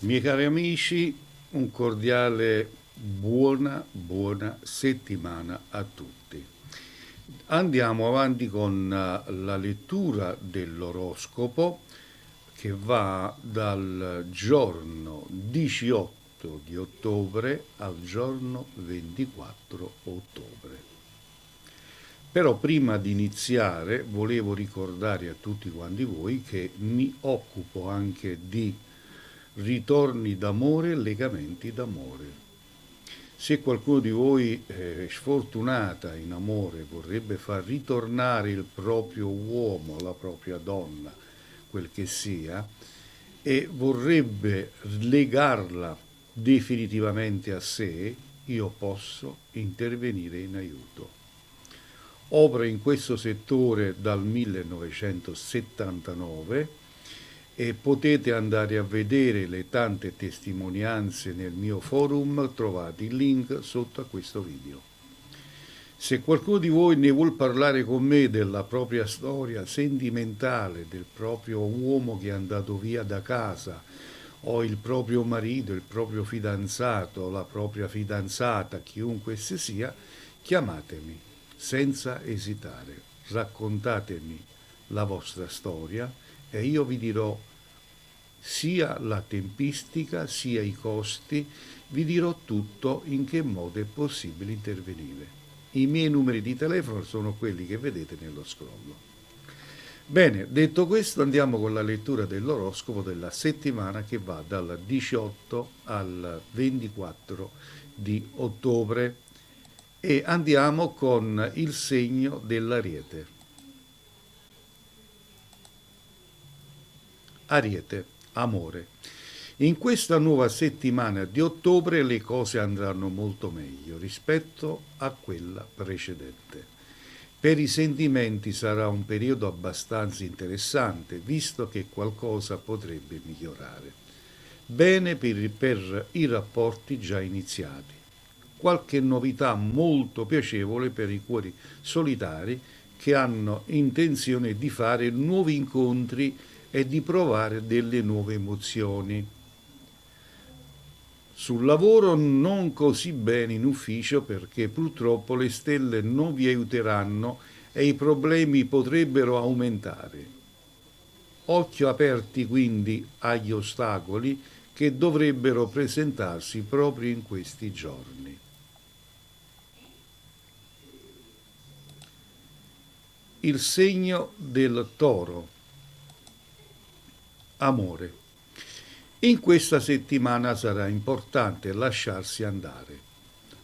Miei cari amici, un cordiale buona settimana a tutti. Andiamo avanti con la lettura dell'oroscopo che va dal giorno 18 di ottobre al giorno 24 ottobre. Però prima di iniziare volevo ricordare a tutti quanti voi che mi occupo anche di ritorni d'amore e legamenti d'amore. Se qualcuno di voi è sfortunata in amore, vorrebbe far ritornare il proprio uomo, la propria donna, quel che sia, e vorrebbe legarla definitivamente a sé, io posso intervenire in aiuto. Opera in questo settore dal 1979 e potete andare a vedere le tante testimonianze nel mio forum, trovate il link sotto a questo video. Se qualcuno di voi ne vuol parlare con me della propria storia sentimentale, del proprio uomo che è andato via da casa, o il proprio marito, il proprio fidanzato, la propria fidanzata, chiunque esse sia, chiamatemi senza esitare, raccontatemi la vostra storia e io vi dirò sia la tempistica sia i costi, vi dirò tutto in che modo è possibile intervenire. I miei numeri di telefono sono quelli che vedete nello scroll. Bene, detto questo andiamo con la lettura dell'oroscopo della settimana che va dal 18 al 24 di ottobre e andiamo con il segno dell'Ariete. Ariete, amore. In questa nuova settimana di ottobre le cose andranno molto meglio rispetto a quella precedente. Per i sentimenti sarà un periodo abbastanza interessante, visto che qualcosa potrebbe migliorare. Bene per i rapporti già iniziati. Qualche novità molto piacevole per i cuori solitari che hanno intenzione di fare nuovi incontri e di provare delle nuove emozioni. Sul lavoro non così bene in ufficio perché purtroppo le stelle non vi aiuteranno e i problemi potrebbero aumentare. Occhio aperti quindi agli ostacoli che dovrebbero presentarsi proprio in questi giorni. Il segno del toro, amore. In questa settimana sarà importante lasciarsi andare.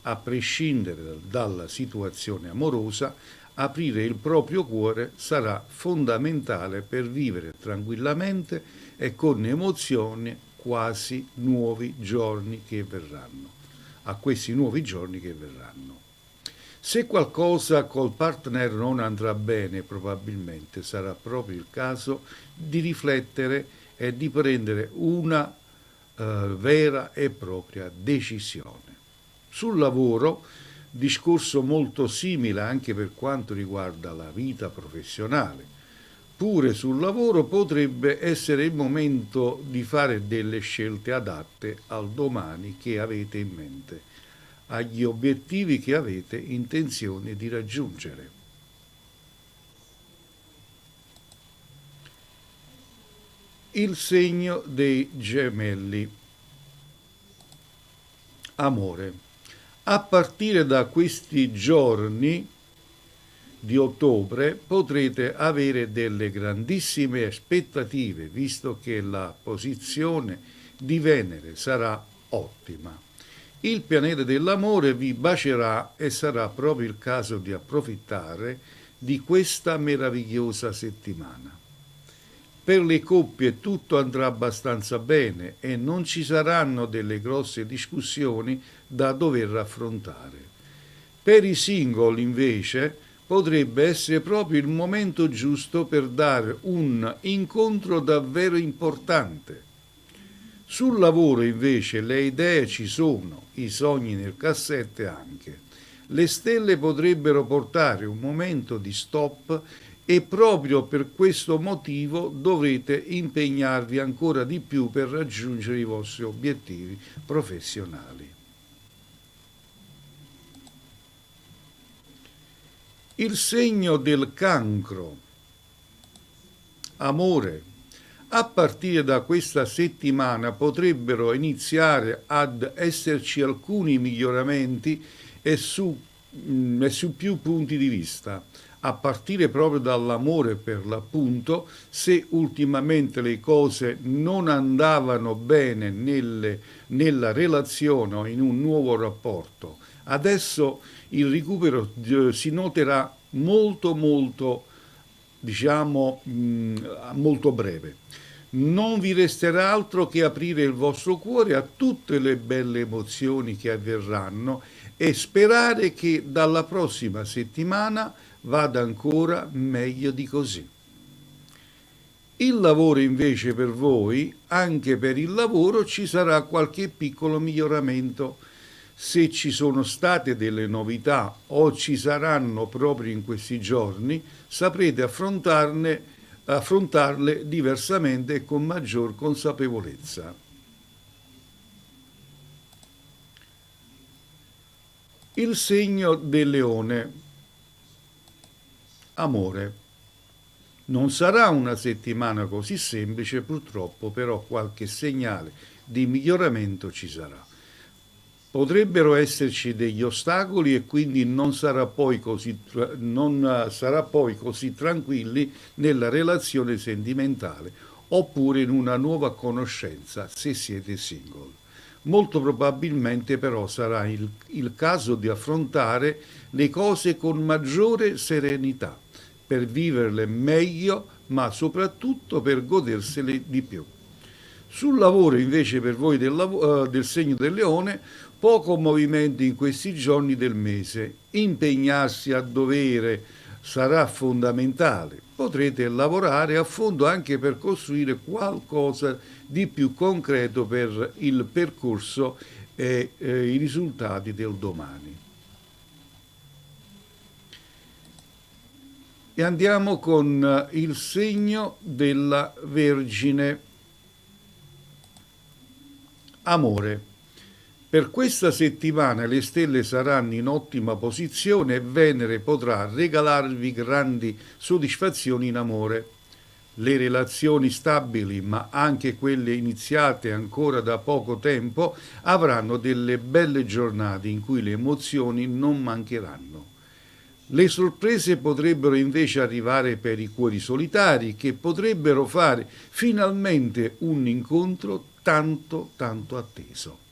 A prescindere dalla situazione amorosa, aprire il proprio cuore sarà fondamentale per vivere tranquillamente e con emozione quasi nuovi giorni che verranno. A questi nuovi giorni che verranno. Se qualcosa col partner non andrà bene, probabilmente sarà proprio il caso di riflettere e di prendere una vera e propria decisione. Sul lavoro, discorso molto simile anche per quanto riguarda la vita professionale. Pure sul lavoro potrebbe essere il momento di fare delle scelte adatte al domani che avete in mente, agli obiettivi che avete intenzione di raggiungere. Il segno dei gemelli. Amore. A partire da questi giorni di ottobre potrete avere delle grandissime aspettative, visto che la posizione di Venere sarà ottima. Il pianeta dell'amore vi bacerà e sarà proprio il caso di approfittare di questa meravigliosa settimana. Per le coppie tutto andrà abbastanza bene e non ci saranno delle grosse discussioni da dover affrontare. Per i single, invece, potrebbe essere proprio il momento giusto per dare un incontro davvero importante. Sul lavoro, invece, le idee ci sono, i sogni nel cassetto anche. Le stelle potrebbero portare un momento di stop e proprio per questo motivo dovrete impegnarvi ancora di più per raggiungere i vostri obiettivi professionali. Il segno del cancro. Amore. A partire da questa settimana potrebbero iniziare ad esserci alcuni miglioramenti e su più punti di vista, a partire proprio dall'amore per l'appunto. Se ultimamente le cose non andavano bene nella relazione o in un nuovo rapporto, adesso il recupero si noterà molto, diciamo, molto breve. Non vi resterà altro che aprire il vostro cuore a tutte le belle emozioni che avverranno e sperare che dalla prossima settimana vada ancora meglio di così. Il lavoro invece per voi, anche per il lavoro ci sarà qualche piccolo miglioramento. Se ci sono state delle novità o ci saranno proprio in questi giorni, saprete affrontarle diversamente e con maggior consapevolezza. Il segno del leone. Amore. Non sarà una settimana così semplice, purtroppo, però qualche segnale di miglioramento ci sarà. Potrebbero esserci degli ostacoli e quindi non sarà poi così tranquilli nella relazione sentimentale oppure in una nuova conoscenza se siete single. Molto probabilmente però sarà il caso di affrontare le cose con maggiore serenità, per viverle meglio, ma soprattutto per godersele di più. Sul lavoro invece per voi del segno del leone, poco movimento in questi giorni del mese. Impegnarsi a dovere sarà fondamentale. Potrete lavorare a fondo anche per costruire qualcosa di più concreto per il percorso e i risultati del domani. E andiamo con il segno della Vergine. Amore. Per questa settimana le stelle saranno in ottima posizione e Venere potrà regalarvi grandi soddisfazioni in amore. Le relazioni stabili, ma anche quelle iniziate ancora da poco tempo, avranno delle belle giornate in cui le emozioni non mancheranno. Le sorprese potrebbero invece arrivare per i cuori solitari, che potrebbero fare finalmente un incontro tanto atteso.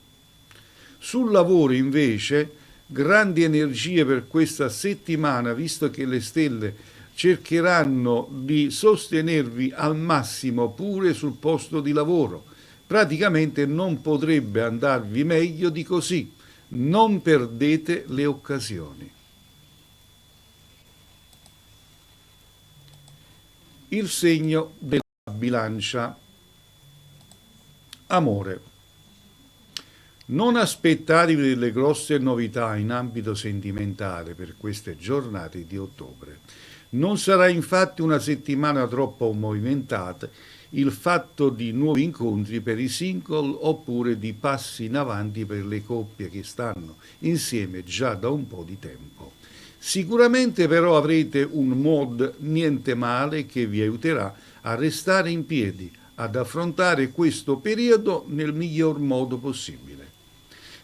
Sul lavoro invece grandi energie per questa settimana, visto che le stelle cercheranno di sostenervi al massimo pure sul posto di lavoro. Praticamente non potrebbe andarvi meglio di così. Non perdete le occasioni. Il segno della bilancia. Amore. Non aspettatevi delle grosse novità in ambito sentimentale per queste giornate di ottobre. Non sarà infatti una settimana troppo movimentata il fatto di nuovi incontri per i single oppure di passi in avanti per le coppie che stanno insieme già da un po' di tempo. Sicuramente però avrete un mood niente male che vi aiuterà a restare in piedi, ad affrontare questo periodo nel miglior modo possibile.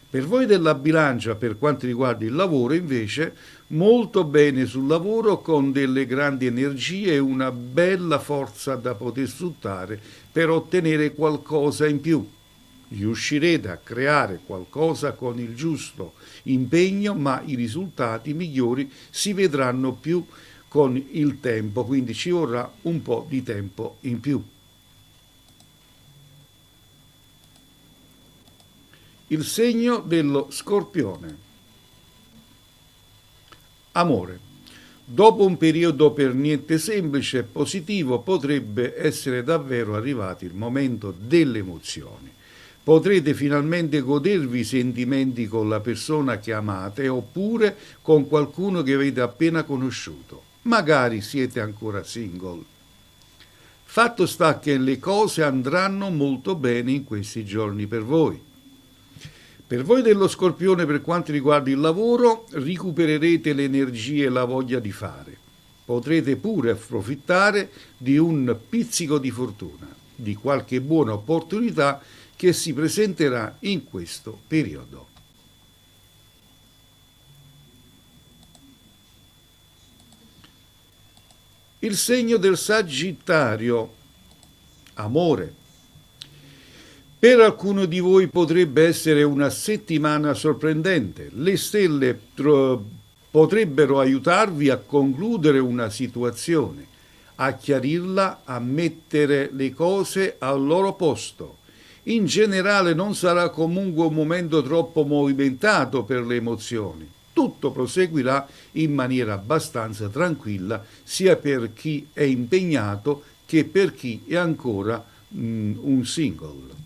Per voi della bilancia, per quanto riguarda il lavoro, invece, molto bene sul lavoro con delle grandi energie e una bella forza da poter sfruttare per ottenere qualcosa in più. Riuscirete a creare qualcosa con il giusto impegno, ma i risultati migliori si vedranno più con il tempo, quindi ci vorrà un po' di tempo in più. Il segno dello Scorpione. Amore. Dopo un periodo per niente semplice e positivo, potrebbe essere davvero arrivato il momento delle emozioni. Potrete finalmente godervi i sentimenti con la persona che amate oppure con qualcuno che avete appena conosciuto. magari siete ancora single. Fatto sta che le cose andranno molto bene in questi giorni per voi. Per voi dello Scorpione, per quanto riguarda il lavoro, recupererete le energie e la voglia di fare. Potrete pure approfittare di un pizzico di fortuna, di qualche buona opportunità che si presenterà in questo periodo. Il segno del Sagittario, amore. Per alcuno di voi potrebbe essere una settimana sorprendente. Le stelle potrebbero aiutarvi a concludere una situazione, a chiarirla, a mettere le cose al loro posto. In generale non sarà comunque un momento troppo movimentato per le emozioni. Tutto proseguirà in maniera abbastanza tranquilla sia per chi è impegnato che per chi è ancora un single.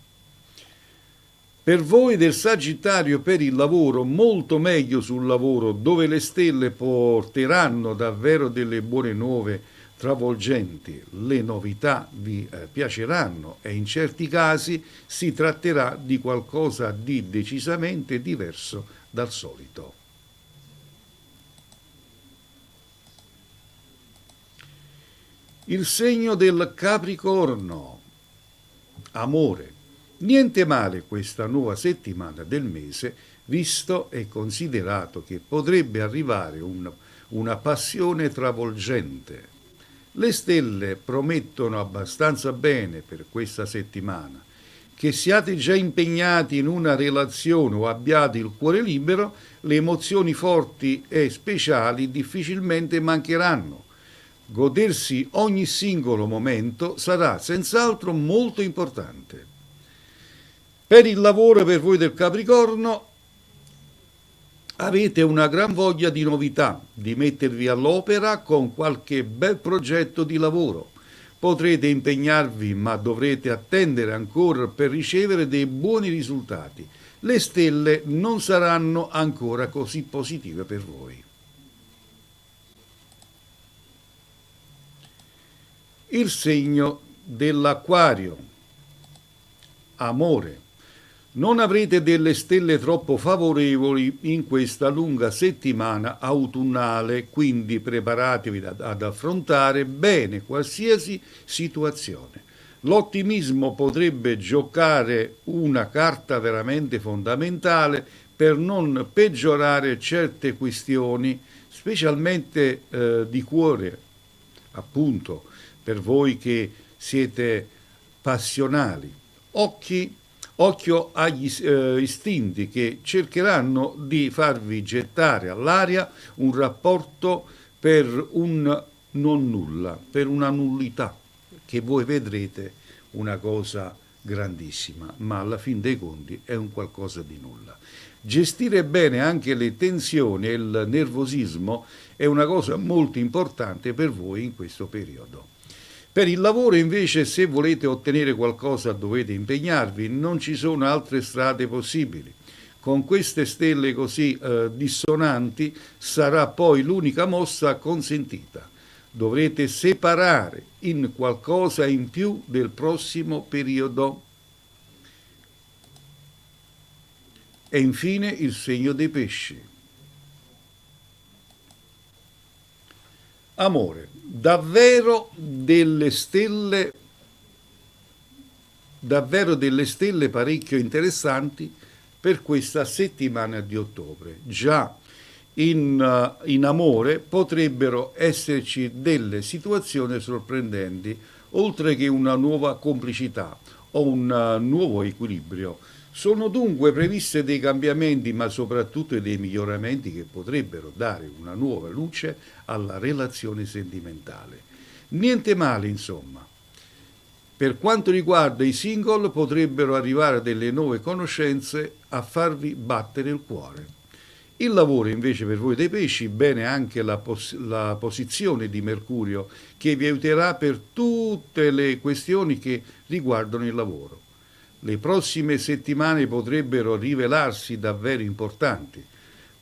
Per voi del Sagittario, per il lavoro, molto meglio sul lavoro, dove le stelle porteranno davvero delle buone nuove travolgenti. Le novità vi piaceranno e in certi casi si tratterà di qualcosa di decisamente diverso dal solito. Il segno del Capricorno, amore. Niente male questa nuova settimana del mese, visto e considerato che potrebbe arrivare una passione travolgente. Le stelle promettono abbastanza bene per questa settimana. Che siate già impegnati in una relazione o abbiate il cuore libero, le emozioni forti e speciali difficilmente mancheranno. Godersi ogni singolo momento sarà senz'altro molto importante. Per il lavoro, per voi del Capricorno, avete una gran voglia di novità, di mettervi all'opera con qualche bel progetto di lavoro. Potrete impegnarvi, ma dovrete attendere ancora per ricevere dei buoni risultati. Le stelle non saranno ancora così positive per voi. Il segno dell'Acquario, amore. Non avrete delle stelle troppo favorevoli in questa lunga settimana autunnale, quindi preparatevi ad affrontare bene qualsiasi situazione. L'ottimismo potrebbe giocare una carta veramente fondamentale per non peggiorare certe questioni, specialmente di cuore, appunto, per voi che siete passionali. Occhio agli istinti che cercheranno di farvi gettare all'aria un rapporto per un non nulla, per una nullità, che voi vedrete una cosa grandissima, ma alla fin dei conti è un qualcosa di nulla. Gestire bene anche le tensioni e il nervosismo è una cosa molto importante per voi in questo periodo. Per il lavoro invece, se volete ottenere qualcosa dovete impegnarvi, non ci sono altre strade possibili. Con queste stelle così dissonanti sarà poi l'unica mossa consentita. Dovrete separare in qualcosa in più del prossimo periodo. E infine il segno dei pesci. Amore, davvero delle stelle parecchio interessanti per questa settimana di ottobre. Già in amore potrebbero esserci delle situazioni sorprendenti, oltre che una nuova complicità o un nuovo equilibrio. Sono dunque previste dei cambiamenti, ma soprattutto dei miglioramenti che potrebbero dare una nuova luce alla relazione sentimentale. Niente male, insomma. Per quanto riguarda i single, potrebbero arrivare delle nuove conoscenze a farvi battere il cuore. Il lavoro invece per voi dei pesci, bene anche la posizione di Mercurio che vi aiuterà per tutte le questioni che riguardano il lavoro. Le prossime settimane potrebbero rivelarsi davvero importanti.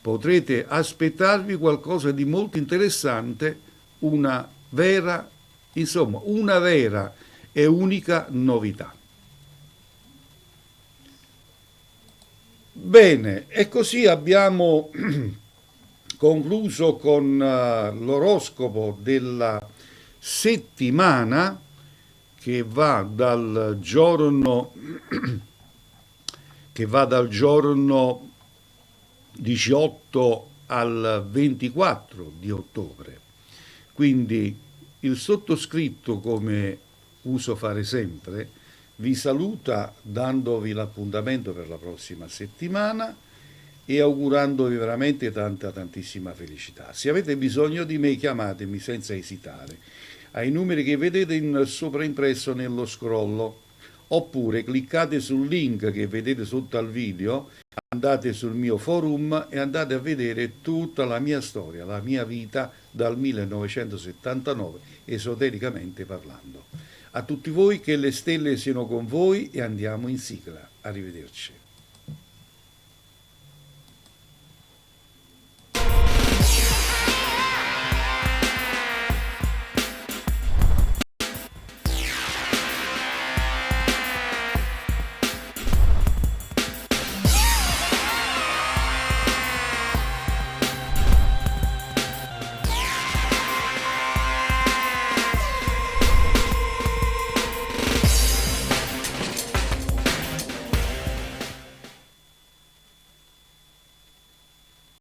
Potrete aspettarvi qualcosa di molto interessante una vera, insomma, una vera e unica novità. Bene, e così abbiamo concluso con l'oroscopo della settimana che va dal giorno, che va dal giorno 18 al 24 di ottobre. Quindi il sottoscritto, come uso fare sempre, vi saluta dandovi l'appuntamento per la prossima settimana e augurandovi veramente tantissima felicità. Se avete bisogno di me, chiamatemi senza esitare ai numeri che vedete sovraimpresso nello scrollo, oppure cliccate sul link che vedete sotto al video, andate sul mio forum e andate a vedere tutta la mia storia, la mia vita dal 1979, esotericamente parlando. A tutti voi, che le stelle siano con voi, e andiamo in sigla. Arrivederci.